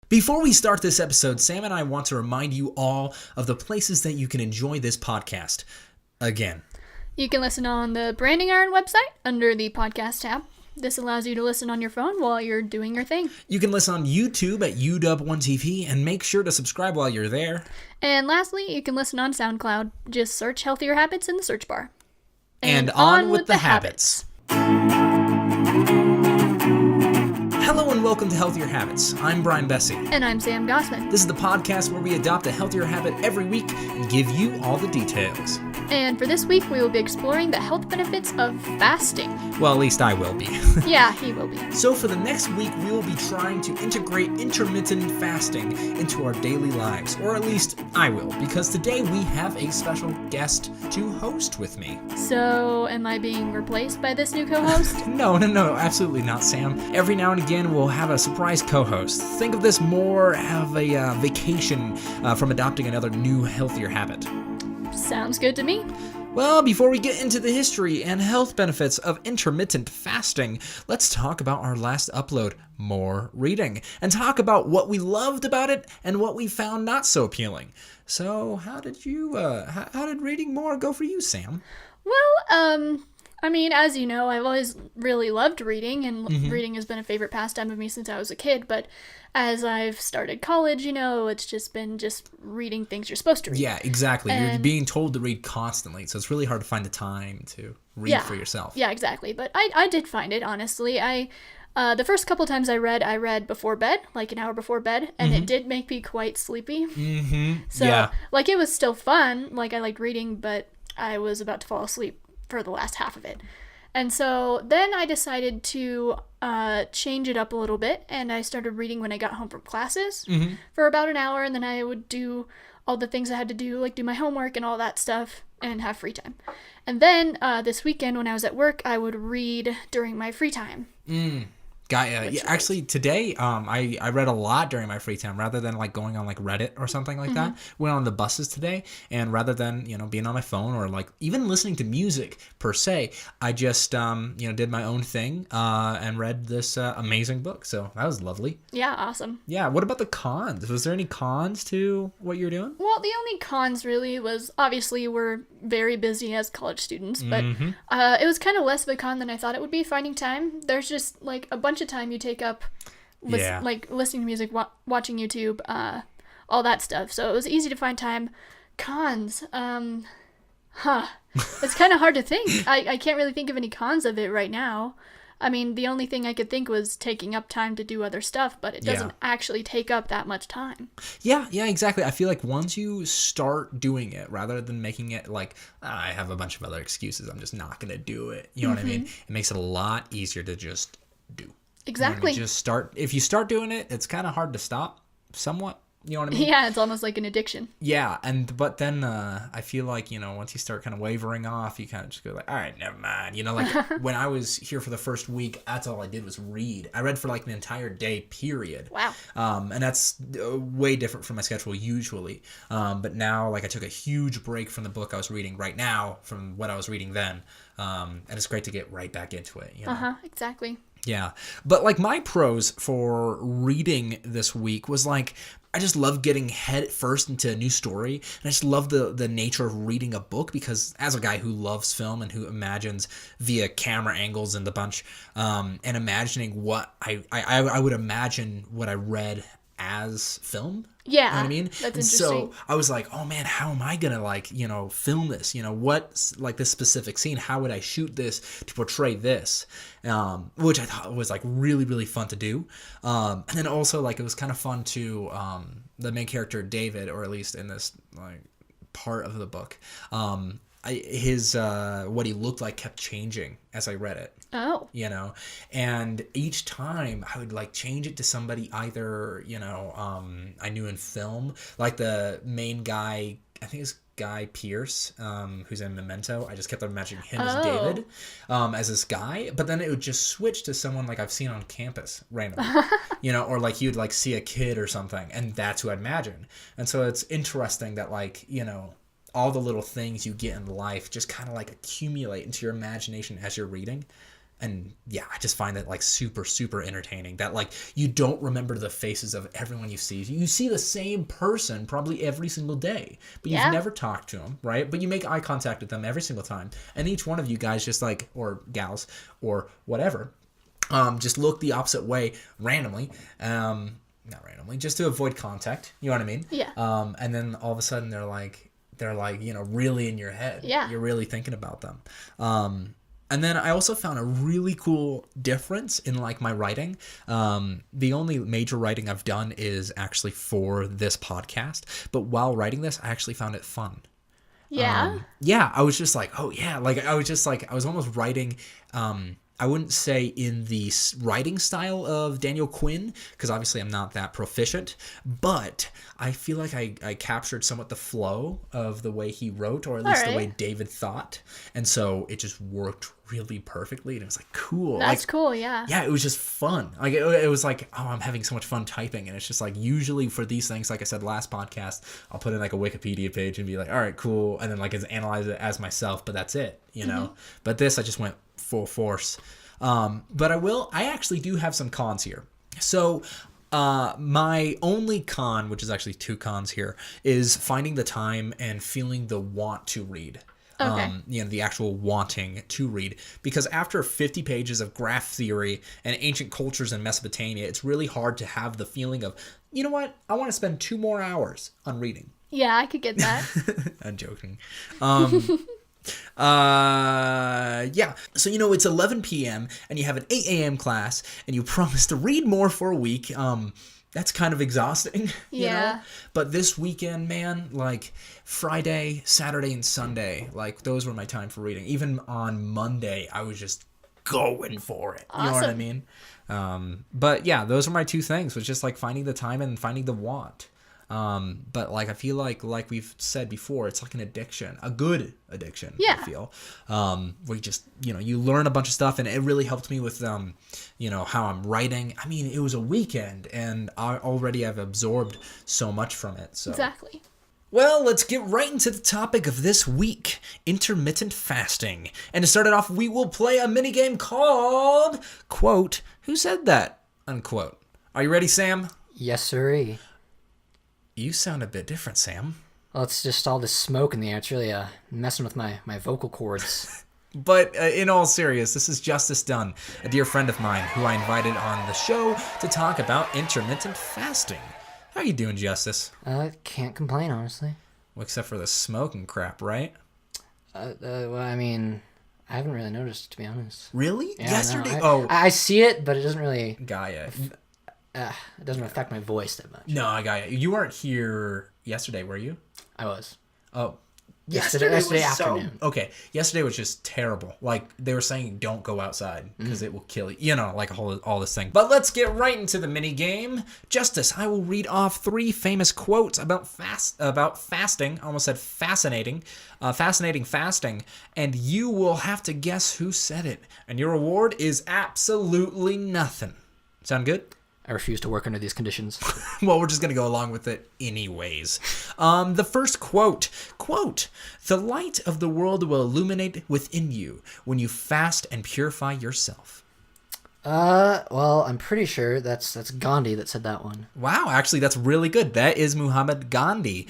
Before we start this episode, Sam and I want to remind you all of the places that you can enjoy this podcast. Again, you can listen on the Branding Iron website under the podcast tab. This allows you to listen on your phone while you're doing your thing. You can listen on YouTube at OneTV and make sure to subscribe while you're there. And lastly, you can listen on SoundCloud. Just search Healthier Habits in the search bar. And on with the habits. Hello and welcome to Healthier Habits. I'm Brian Bessey. And I'm Sam Gossman. This is the podcast where we adopt a healthier habit every week and give you all the details. And for this week, we will be exploring the health benefits of fasting. Well, at least I will be. Yeah, he will be. So for the next week, we will be trying to integrate intermittent fasting into our daily lives. Or at least I will, because today we have a special guest to host with me. So, am I being replaced by this new co-host? No, absolutely not, Sam. Every now and again, we'll have a surprise co-host. Think of this more of a vacation from adopting another new, healthier habit. Sounds good to me. Well, before we get into the history and health benefits of intermittent fasting, let's talk about our last upload, more reading, and talk about what we loved about it and what we found not so appealing. So, how did reading more go for you, Sam? Well, I mean, as you know, I've always really loved reading, and reading has been a favorite pastime of me since I was a kid, but as I've started college, it's just been reading things you're supposed to read. Yeah, exactly. You're being told to read constantly, so it's really hard to find the time to read for yourself. Yeah, exactly. But I did find it, honestly. The first couple times I read before bed, like an hour before bed, and it did make me quite sleepy. So, it was still fun. I liked reading, but I was about to fall asleep for the last half of it. And so then I decided to change it up a little bit, and I started reading when I got home from classes for about an hour, and then I would do all the things I had to do, like do my homework and all that stuff, and have free time. And then this weekend when I was at work, I would read during my free time. Actually, today, I read a lot during my free time rather than going on Reddit or something like that. Went on the buses today, and rather than being on my phone or even listening to music per se, I just did my own thing and read this amazing book. So that was lovely. Yeah, awesome. Yeah. What about the cons? Was there any cons to what you're doing? Well, the only cons really was obviously we're very busy as college students, but it was kind of less of a con than I thought it would be finding time. There's just a bunch of time you take up listening to music, watching YouTube, all that stuff. So it was easy to find time. Cons, it's kind of hard to think. I can't really think of any cons of it right now. I mean, the only thing I could think was taking up time to do other stuff, but it doesn't actually take up that much time. Yeah, exactly. I feel like once you start doing it, rather than making it I have a bunch of other excuses, I'm just not going to do it. You know what I mean? It makes it a lot easier to just do. Exactly. If you start doing it, it's kind of hard to stop somewhat. You know what I mean? Yeah, it's almost like an addiction. Yeah, but then I feel like, once you start kind of wavering off, you kind of just go all right, never mind. When I was here for the first week, that's all I did was read. I read for an entire day period. Wow. And that's way different from my schedule usually. But now, I took a huge break from the book I was reading right now from what I was reading then. And it's great to get right back into it. Exactly. Yeah. But my pros for reading this week was I just love getting head first into a new story. And I just love the nature of reading a book because as a guy who loves film and who imagines via camera angles and the bunch, and imagining what I would imagine what I read as film. Yeah, you know what I mean? That's interesting. So I was like, oh man, how am I gonna film this? What's this specific scene? How would I shoot this to portray this? Which I thought was really, really fun to do. And then also it was kind of fun to the main character David, or at least in this part of the book, his what he looked like kept changing as I read it. Oh. And each time I would change it to somebody either, I knew in film, the main guy, I think it's Guy Pearce, who's in Memento. I just kept imagining him as David, as this guy, but then it would just switch to someone I've seen on campus randomly, or he would see a kid or something, and that's who I'd imagine. And so it's interesting that all the little things you get in life just kind of accumulate into your imagination as you're reading. And yeah, I just find that like super, super entertaining that like you don't remember the faces of everyone you see. You see the same person probably every single day, but you've never talked to them, right? But you make eye contact with them every single time. And each one of you guys just like, or gals or whatever, just look the opposite way randomly. Not randomly, just to avoid contact. You know what I mean? Yeah. And then all of a sudden they're like, really in your head. Yeah. You're really thinking about them. And then I also found a really cool difference in like my writing. The only major writing I've done is actually for this podcast. But while writing this, I actually found it fun. Yeah. I was just like, oh yeah. Like I was almost writing, I wouldn't say in the writing style of Daniel Quinn, because obviously I'm not that proficient, but I feel like I captured somewhat the flow of the way he wrote, or at least the way David thought. And so it just worked really perfectly, and it was like cool. That's like, cool, yeah. Yeah, it was just fun. Like it was like, oh, I'm having so much fun typing, and it's just like usually for these things, like I said last podcast, I'll put in like a Wikipedia page and be like, all right, cool, and then like analyze it as myself, but that's it, you know. But this, I just went full force. But I actually do have some cons here. So my only con, which is actually two cons here, is finding the time and feeling the want to read. Okay. The actual wanting to read. Because after 50 pages of graph theory and ancient cultures in Mesopotamia, it's really hard to have the feeling of, you know what, I want to spend 2 more hours on reading. Yeah, I could get that. I'm joking. Yeah. So, it's 11 p.m. and you have an 8 a.m. class and you promise to read more for a week. That's kind of exhausting, you know? But this weekend, man, like Friday, Saturday, and Sunday, like those were my time for reading. Even on Monday, I was just going for it. You know what I mean? But yeah, those are my two things. Was just like finding the time and finding the want. But like I feel like we've said before, it's like an addiction, a good addiction. I feel where you just you learn a bunch of stuff, and it really helped me with how I'm writing. I mean, it was a weekend, and I already have absorbed so much from it. So exactly. Well, let's get right into the topic of this week, intermittent fasting. And to start it off, we will play a minigame called quote, "Who said that?" unquote. Are you ready, Sam? Yes, sirree. You sound a bit different, Sam. Well, it's just all this smoke in the air. It's really messing with my vocal cords. But in all seriousness, this is Justice Dunn, a dear friend of mine who I invited on the show to talk about intermittent fasting. How you doing, Justice? Can't complain, honestly. Well, except for the smoking crap, right? Well, I mean, I haven't really noticed, to be honest. Really? Yeah, Yesterday? No, I see it, but it doesn't really... Gaia. It doesn't affect my voice that much. No, I got you. You weren't here yesterday, were you? I was. Oh. Yesterday afternoon. Okay. Yesterday was just terrible. Like, they were saying don't go outside because it will kill you. Like all this thing. But let's get right into the mini game. Justice, I will read off 3 famous quotes about fasting. I almost said fascinating. Fascinating fasting. And you will have to guess who said it. And your reward is absolutely nothing. Sound good? I refuse to work under these conditions. Well, we're just going to go along with it anyways. The first quote, "The light of the world will illuminate within you when you fast and purify yourself." Well, I'm pretty sure that's Gandhi that said that one. Wow, actually, that's really good. That is Muhammad Gandhi.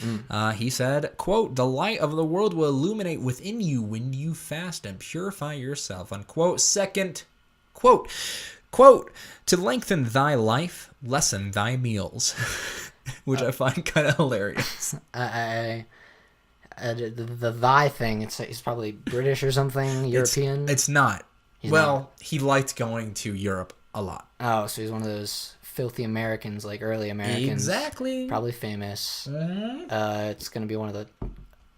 He said, quote, "The light of the world will illuminate within you when you fast and purify yourself," unquote. Second quote, "To lengthen thy life, lessen thy meals," which I find kind of hilarious. The thy thing, it's probably British or something, European. It's not. He liked going to Europe a lot. Oh, so he's one of those filthy Americans, like early Americans. Exactly. Probably famous. It's going to be one of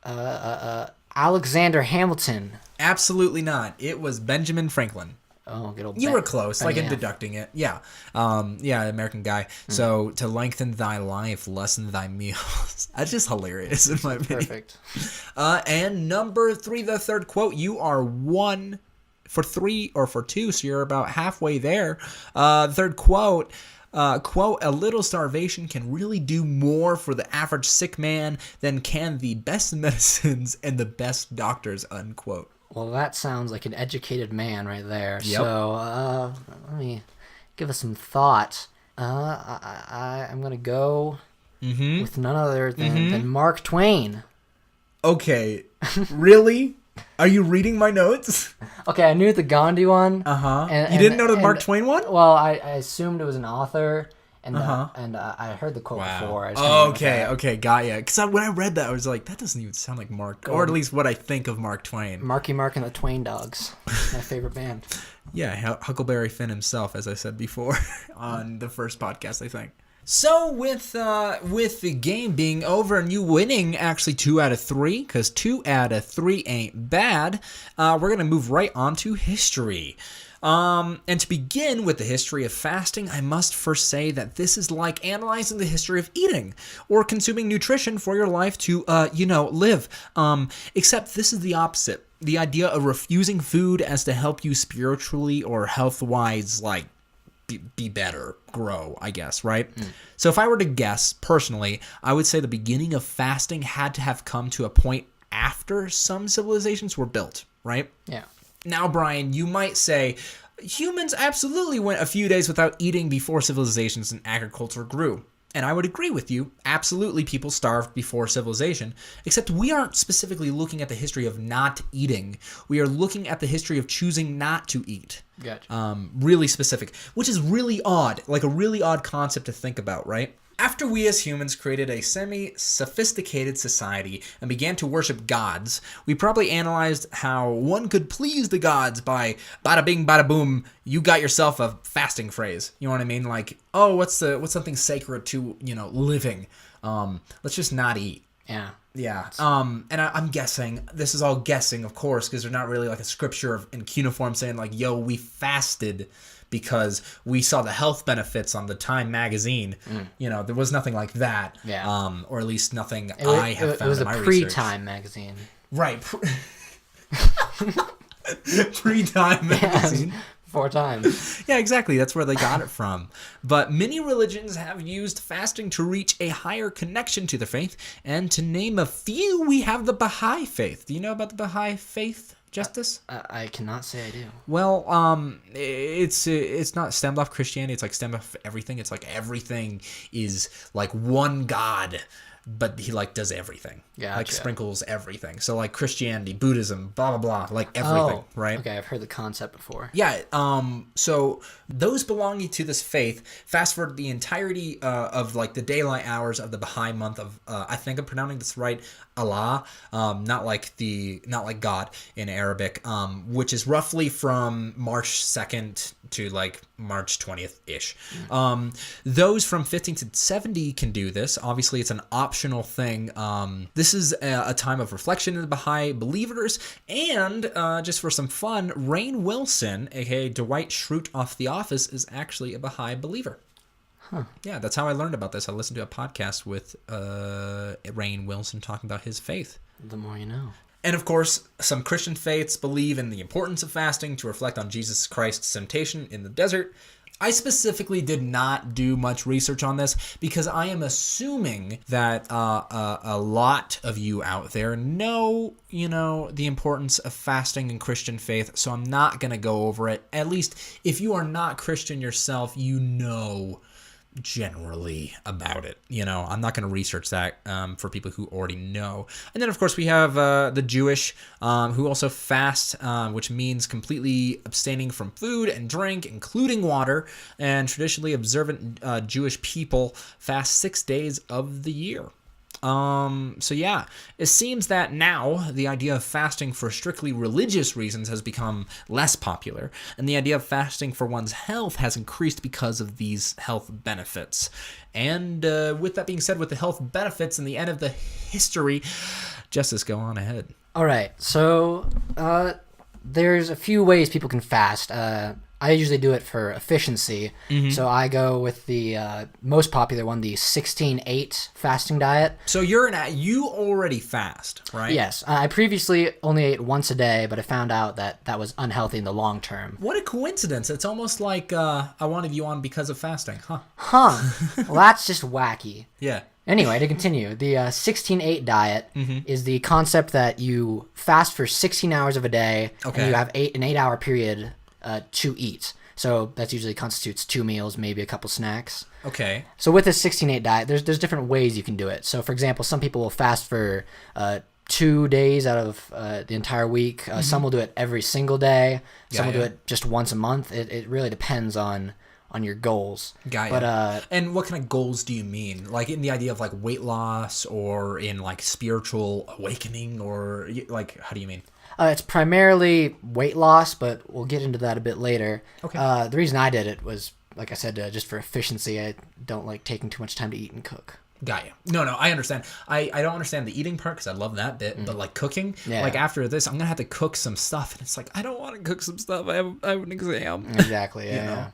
the... Alexander Hamilton. Absolutely not. It was Benjamin Franklin. Oh, good old You were close, like in yeah. deducting it. Yeah. American guy. So, to lengthen thy life, lessen thy meals. That's just hilarious in my opinion. Perfect. And number 3, the third quote, you are 1 for 3 or for 2, so you're about halfway there. Third quote, quote, "A little starvation can really do more for the average sick man than can the best medicines and the best doctors," unquote. Well, that sounds like an educated man right there. Yep. So, let me give us some thought. I'm going to go with none other than Mark Twain. Okay. Really? Are you reading my notes? Okay, I knew the Gandhi one. You didn't know the Mark Twain one? Well, I assumed it was an author, and I heard the quote before. I just kinda went with that. Okay, got ya. Because when I read that, I was like, that doesn't even sound like Mark, or at least what I think of Mark Twain. Marky Mark and the Twain Dogs, my favorite band. Yeah, Huckleberry Finn himself, as I said before on the first podcast, I think. So with the game being over and you winning actually 2 out of 3, because 2 out of 3 ain't bad, we're going to move right on to history. And to begin with the history of fasting, I must first say that this is like analyzing the history of eating or consuming nutrition for your life to, live. Except this is the opposite. The idea of refusing food as to help you spiritually or health-wise, like, be better, grow, I guess, right? So if I were to guess, personally, I would say the beginning of fasting had to have come to a point after some civilizations were built, right? Yeah. Now, Brian, you might say, humans absolutely went a few days without eating before civilizations and agriculture grew. And I would agree with you. Absolutely, people starved before civilization. Except we aren't specifically looking at the history of not eating. We are looking at the history of choosing not to eat. Gotcha. Really specific, which is really odd. Like a really odd concept to think about, right? After we as humans created a semi-sophisticated society and began to worship gods, we probably analyzed how one could please the gods by bada bing, bada boom, you got yourself a fasting phrase. You know what I mean? Like, oh, what's something sacred to, living? Let's just not eat. Yeah. Yeah. And I'm guessing, this is all guessing, of course, because there's not really like a scripture in cuneiform saying like, yo, we fasted because we saw the health benefits on the Time magazine. There was nothing like that. Yeah. Or at least nothing It found was in a my pre-Time magazine. Right. Pre-Time magazine. 4 times. Yeah, exactly. That's where they got it from. But many religions have used fasting to reach a higher connection to the faith. And to name a few, we have the Baha'i faith. Do you know about the Baha'i faith, Justice? I cannot say I do. Well, it's not stemmed off Christianity. It's like stemmed off everything. It's like everything is like one God, but he like does everything. Gotcha. Like sprinkles everything. So like Christianity, Buddhism, blah blah blah, like everything, right? Okay, I've heard the concept before. Yeah. So those belonging to this faith fast for the entirety of like the daylight hours of the Baha'i month of I think I'm pronouncing this right, Allah, not like God in Arabic, which is roughly from March 2nd to like March 20th ish. Those from 15 to 70 can do this. Obviously, it's an optional thing. This is a time of reflection in the Baha'i believers, and just for some fun, Rainn Wilson, aka Dwight Schrute off The Office, is actually a Baha'i believer. Huh. Yeah, that's how I learned about this. I listened to a podcast with Rainn Wilson talking about his faith. The more you know. And of course, some Christian faiths believe in the importance of fasting to reflect on Jesus Christ's temptation in the desert. I specifically did not do much research on this because I am assuming that a lot of you out there know, the importance of fasting in Christian faith, so I'm not going to go over it. At least if you are not Christian yourself, generally about it. I'm not going to research that for people who already know. And then, of course, we have the Jewish who also fast, which means completely abstaining from food and drink, including water. And traditionally observant Jewish people fast 6 days of the year. So yeah, it seems that now the idea of fasting for strictly religious reasons has become less popular, and the idea of fasting for one's health has increased because of these health benefits. And with that being said, with the health benefits and the end of the history, Justice, go on ahead. All right, so there's a few ways people can fast. I usually do it for efficiency, so I go with the most popular one, the 16-8 fasting diet. So you already fast, right? Yes, I previously only ate once a day, but I found out that was unhealthy in the long term. What a coincidence! It's almost like I wanted you on because of fasting, huh? Well, that's just wacky. Yeah. Anyway, to continue, the 16-8 diet is the concept that you fast for 16 hours of a day, and you have an 8-hour period to eat. So that usually constitutes 2 meals, maybe a couple snacks. Okay. So with this 16-8 diet, there's different ways you can do it. So for example, some people will fast for 2 days out of the entire week. Some will do it every single day. Some will do it just once a month. It really depends on your goals. But and what kind of goals do you mean? Like in the idea of like weight loss, or in like spiritual awakening, or like how do you mean? It's primarily weight loss, but we'll get into that a bit later. Okay. The reason I did it was, like I said, just for efficiency. I don't like taking too much time to eat and cook. Got you. No, I understand. I don't understand the eating part because I love that bit, but like cooking, like after this, I'm gonna have to cook some stuff, and it's like I don't want to cook some stuff. I have an exam. Exactly. Yeah.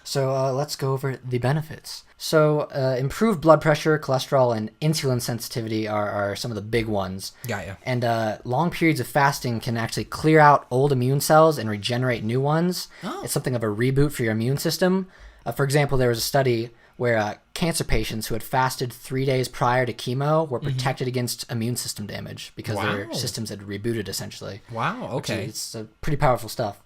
So let's go over the benefits. So improved blood pressure, cholesterol, and insulin sensitivity are some of the big ones. Got you. And long periods of fasting can actually clear out old immune cells and regenerate new ones. Oh. It's something of a reboot for your immune system. For example, there was a study where cancer patients who had fasted 3 days prior to chemo were protected against immune system damage because their systems had rebooted, essentially. Wow, okay. It's pretty powerful stuff.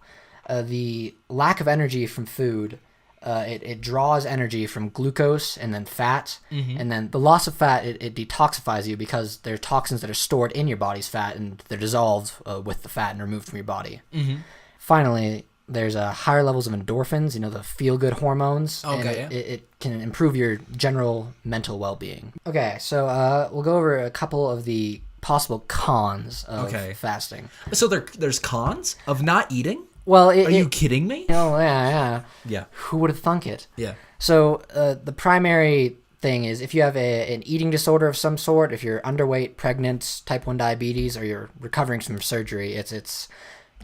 The lack of energy from food, it draws energy from glucose and then fat. And then the loss of fat, it detoxifies you because there are toxins that are stored in your body's fat, and they're dissolved with the fat and removed from your body. Finally, there's higher levels of endorphins, the feel-good hormones. Okay, and it can improve your general mental well-being. Okay, so we'll go over a couple of the possible cons of fasting. So there's cons of not eating? Well, are you kidding me? Oh, yeah. Who would have thunk it? Yeah. So the primary thing is if you have an eating disorder of some sort, if you're underweight, pregnant, type 1 diabetes, or you're recovering from surgery, it's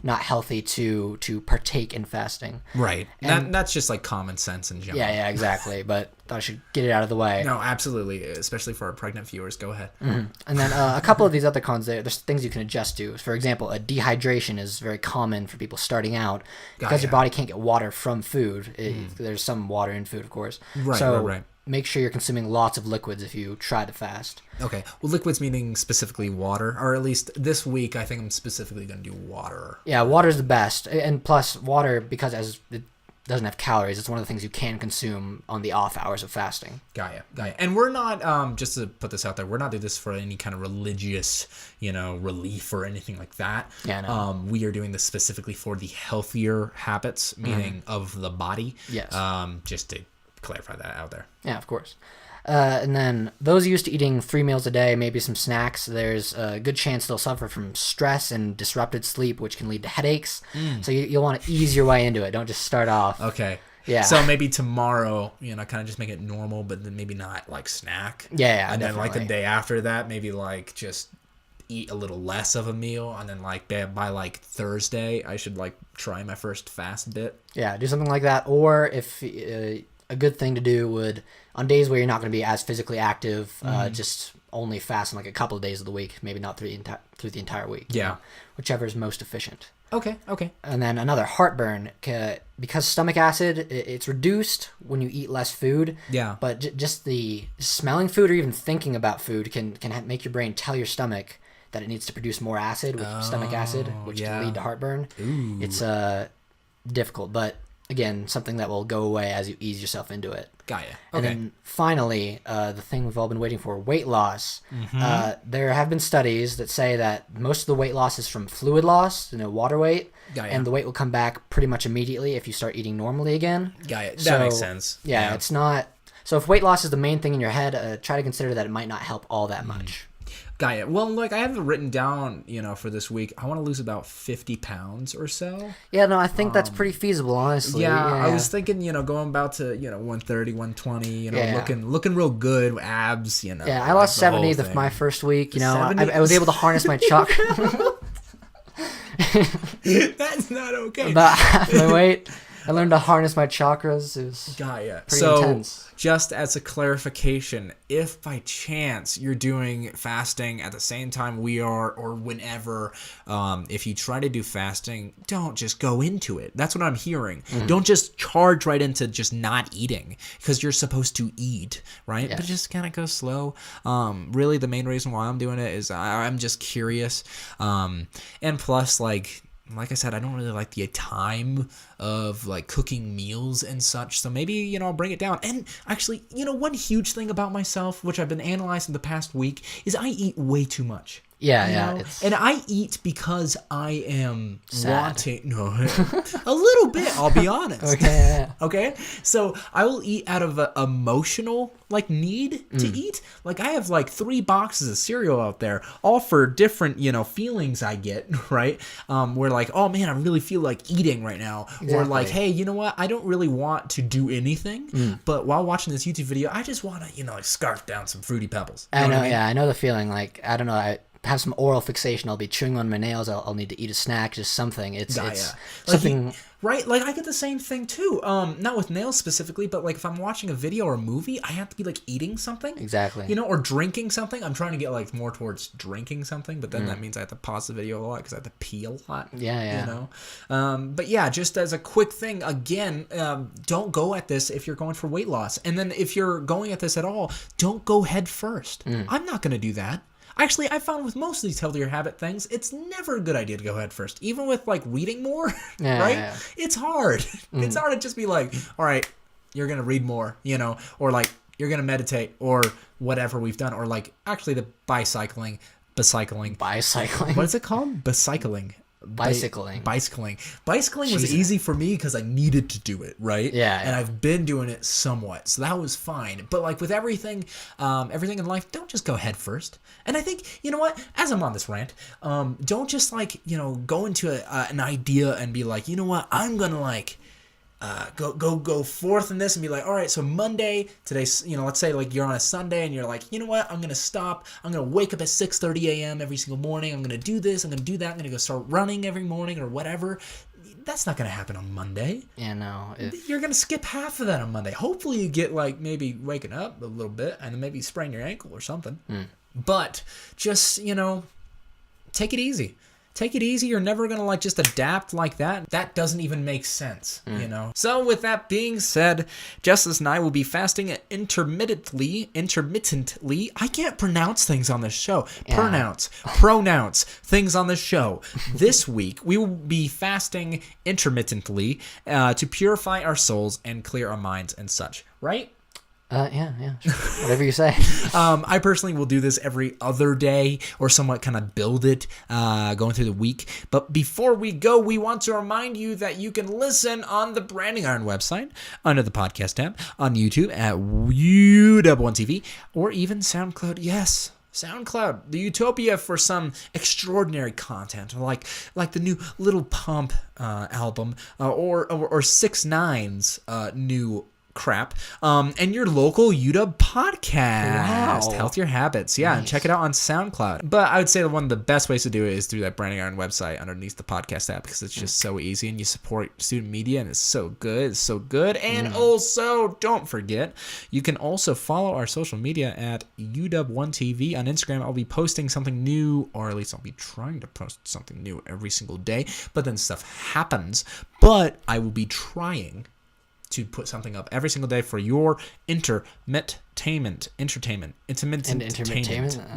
not healthy to partake in fasting. Right. And that's just like common sense in general. Yeah, exactly. But thought I should get it out of the way. No, absolutely. Especially for our pregnant viewers. Go ahead. And then a couple of these other cons, there's things you can adjust to. For example, dehydration is very common for people starting out because your body can't get water from food. There's some water in food, of course. Right. Make sure you're consuming lots of liquids if you try to fast. Okay. Well, liquids meaning specifically water, or at least this week I think I'm specifically going to do water. Yeah, water's the best. And plus water, because as it doesn't have calories, it's one of the things you can consume on the off hours of fasting. Got ya. And we're not, just to put this out there, we're not doing this for any kind of religious, relief or anything like that. Yeah, no. We are doing this specifically for the healthier habits, meaning of the body. Yes. Just to clarify that out there. Yeah, of course. And then those used to eating 3 meals a day, maybe some snacks, there's a good chance they'll suffer from stress and disrupted sleep, which can lead to headaches. So you'll want to ease your way into it. Don't just start off. Okay. Yeah. So maybe tomorrow, kind of just make it normal, but then maybe not like snack. Yeah, and definitely. then like the day after that, maybe like just eat a little less of a meal, and then like by like Thursday, I should like try my first fast bit. Yeah, do something like that. Or if a good thing to do would, on days where you're not going to be as physically active, just only fast on like a couple of days of the week, maybe not through the entire week. Yeah. Whichever is most efficient. Okay. And then another, heartburn, because stomach acid, it's reduced when you eat less food. Yeah. But just the smelling food or even thinking about food can make your brain tell your stomach that it needs to produce more acid, stomach acid, which can lead to heartburn. Ooh. It's difficult, but again, something that will go away as you ease yourself into it. Got ya. Okay. And then finally, the thing we've all been waiting for, weight loss. There have been studies that say that most of the weight loss is from fluid loss, water weight, and the weight will come back pretty much immediately if you start eating normally again. Got it. That makes sense. Yeah, it's not... So if weight loss is the main thing in your head, try to consider that it might not help all that much. Got it. Well, like I have it written down, for this week. I want to lose about 50 pounds or so. Yeah, no, I think that's pretty feasible, honestly. Yeah, I was thinking, going about to, 130, 120, looking real good, abs, Yeah, I lost 70 my first week, I was able to harness my chalk. That's not okay. About half my weight. I learned to harness my chakras. It was pretty intense. Just as a clarification, if by chance you're doing fasting at the same time we are, or whenever, if you try to do fasting, don't just go into it. That's what I'm hearing. Don't just charge right into just not eating, because you're supposed to eat, right? Yes. But just kind of go slow. Really, the main reason why I'm doing it is I'm just curious. And plus, like I said, I don't really like the time of like cooking meals and such. So maybe, I'll bring it down. And actually, one huge thing about myself, which I've been analyzing the past week, is I eat way too much. Yeah. And I eat because I am sad. A little bit, I'll be honest. Okay. So I will eat out of an emotional need to eat. Like I have 3 boxes of cereal out there, all for different, feelings I get, right? Where oh man, I really feel like eating right now. Exactly. Or hey, you know what? I don't really want to do anything, but while watching this YouTube video, I just want to, scarf down some Fruity Pebbles. I know, yeah, I know the feeling. I don't know, I have some oral fixation. I'll be chewing on my nails. I'll need to eat a snack, just something. It's something. Right? I get the same thing too. Not with nails specifically, but if I'm watching a video or a movie, I have to be eating something. Exactly. Or drinking something. I'm trying to get more towards drinking something, but then that means I have to pause the video a lot because I have to pee a lot. Yeah. But yeah, just as a quick thing, again, don't go at this if you're going for weight loss. And then if you're going at this at all, don't go head first. I'm not going to do that. Actually, I found with most of these healthier habit things, it's never a good idea to go head first. Even with reading more, right? Yeah. It's hard. It's hard to just be all right, you're going to read more, or you're going to meditate or whatever we've done. Or actually the bicycling. What is it called? Bicycling. Bicycling was easy for me because I needed to do it, right? Yeah. And I've been doing it somewhat, so that was fine. But with everything in life, don't just go head first. And I think, you know what? As I'm on this rant, don't just go into an idea and be you know what? I'm gonna go forth in this and be all right, so Monday, today's, let's say you're on a Sunday and you're you know what, I'm going to stop, I'm going to wake up at 6:30 a.m. every single morning, I'm going to do this, I'm going to do that, I'm going to go start running every morning or whatever. That's not going to happen on Monday. Yeah, no. You're going to skip half of that on Monday. Hopefully you get maybe waking up a little bit and then maybe sprain your ankle or something. But just, take it easy. Take it easy. You're never going to just adapt like that. That doesn't even make sense, So with that being said, Justice and I will be fasting intermittently. I can't pronounce things on this show. Yeah. Pronounce things on this show. This week, we will be fasting intermittently to purify our souls and clear our minds and such, right? Yeah, sure. Whatever you say. I personally will do this every other day or somewhat kind of build it going through the week. But before we go, we want to remind you that you can listen on the Branding Iron website, under the podcast tab, on YouTube at OneTV, or even SoundCloud. Yes, SoundCloud, the utopia for some extraordinary content, like the new Little Pump album, or 6ix9ine's new crap, and your local UW podcast. Wow. Healthier Habits. Yeah, nice. And check it out on SoundCloud. But I would say that one of the best ways to do it is through that Branding Iron website underneath the podcast app, because it's just so easy and you support student media and it's so good. And also, don't forget, you can also follow our social media at UW1TV on Instagram. I'll be posting something new, or at least I'll be trying to post something new every single day, but then stuff happens. But I will be trying to put something up every single day for your entertainment.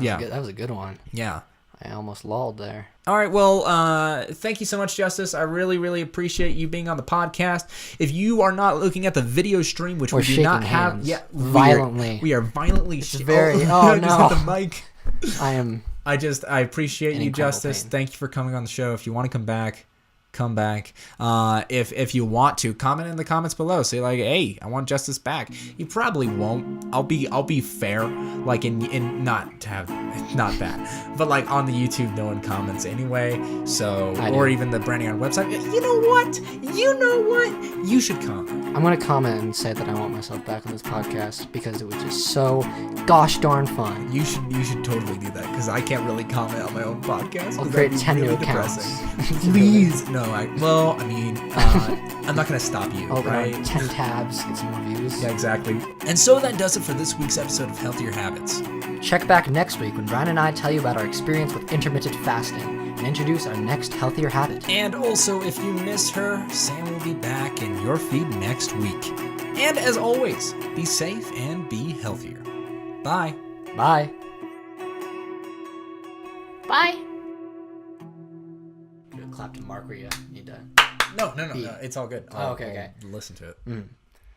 Yeah, that was a good one. Yeah, I almost lolled there. All right, well, thank you so much, Justice. I really, really appreciate you being on the podcast. If you are not looking at the video stream, which we do not have, violently, we are violently. Oh no, the mic. I appreciate you, Justice. Pain. Thank you for coming on the show. If you want to come back. If you want to, comment in the comments below. Say hey, I want Justice back. You probably won't. I'll be fair. In not that, but on the YouTube, no one comments anyway. So or even the Branding Iron website. You know what? You should comment. I'm gonna comment and say that I want myself back on this podcast because it was just so gosh darn fun. You should totally do that because I can't really comment on my own podcast. I'll create 10 new accounts. Please no. I'm not going to stop you, Open right? 10 tabs, get some reviews. Yeah, exactly. And so that does it for this week's episode of Healthier Habits. Check back next week when Brian and I tell you about our experience with intermittent fasting and introduce our next healthier habit. And also, if you miss her, Sam will be back in your feed next week. And as always, be safe and be healthier. Bye. Bye. Bye. Clap to Mark where you need to. No. It's all good. Okay. I'll listen to it.